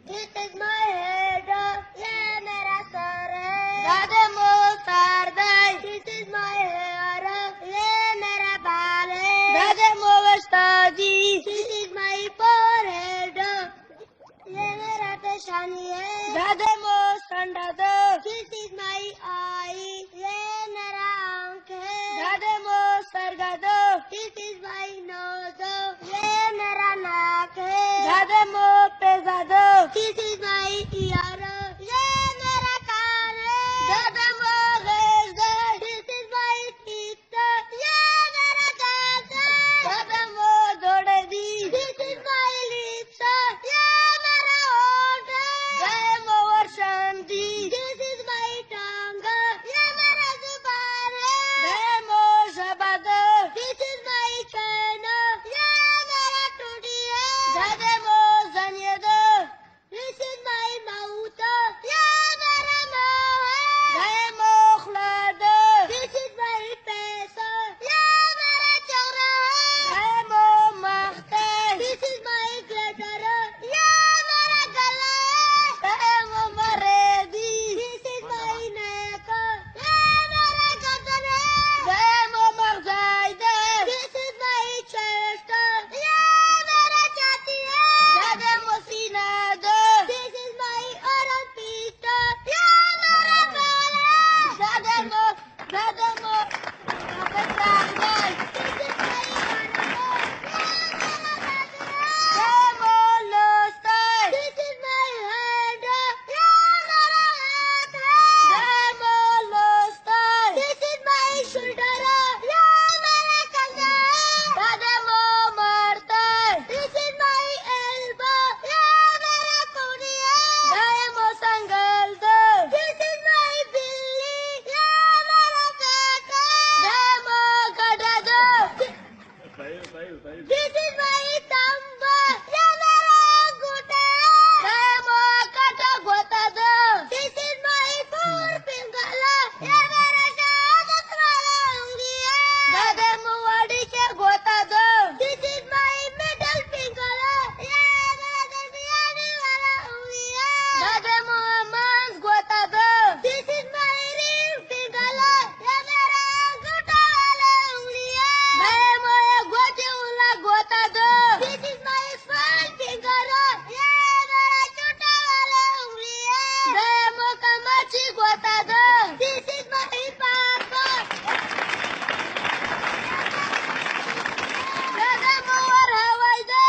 This is my head, ये मेरा sir है. दादा Moser Dai. This is my hair, ये मेरा बाल है. दादा मोवस्ताजी. This is my forehead, ये मेरा पेशानी है. दादा मोसंडा दो. This is my eye, ये मेरा आँख है. दादा मोसरगा दो. This is my nose, ये मेरा नाक है. दादा मो पेजा दो. This is my ear, ये मेरा कान है. दादा मो गेज दो. This is my teeth, ये मेरा दांत है. दादा मो दौड़े दी. This is my lips, ये मेरा होंठ है. दादा मो वर्षंती. This is my tongue, ये मेरा जुबान है. दादा मो शब्द. This is my chin, ये मेरा टूटी है. दादा मो जनियद. This is my mouth, ये मेरा मुंह है. दादा मो खलाद. This is my face, ये मेरा चेहरा है. दादा मो मख्ते. This is my glitter, ये मेरा गला है. दादा मो मरेदी. This is my neck, ये मेरा गर्दन है. दादा मो मगजाइद. This is my chest, ये मेरा छाती है. दादा मो सीना दो. This is my armpit, ये मेरा बाल है. दादा मो कपड़ा. This is my arm, ये मेरा बाल है. दादा मो लोस्ता. This is my hand, ये मेरा हाथ है. दादा मो लोस्ता. This is my shoulder, ये मेरा कंधा है. दादा मो मरता. This is my elbow, ये मेरा कूनी है. दादा मो संगल दो. This is my बिल्ली, ये मेरा पेट है. दादा मो गधा दो. This is my thumb, ये मेरा अंगूठा है. दादा मो काटा गोता दो. This is my forefinger, ये मेरा शहादत वाला उंगली है. दादा मो वाड़ी के गोता दो. This is my middle finger, ये मेरा दरमियानी वाला उंगली है. दादा मो मांस गोता दो. This is my ring finger, ये मेरा अंगूठा वाला उंगली है. दादा मो एक गोटी उंगला गोता दो. This is my small finger, ये मेरा छोटा वाला उंगली है. दादा मो कमची गोता दो. This is my papa. दादा मो और हवाई दे.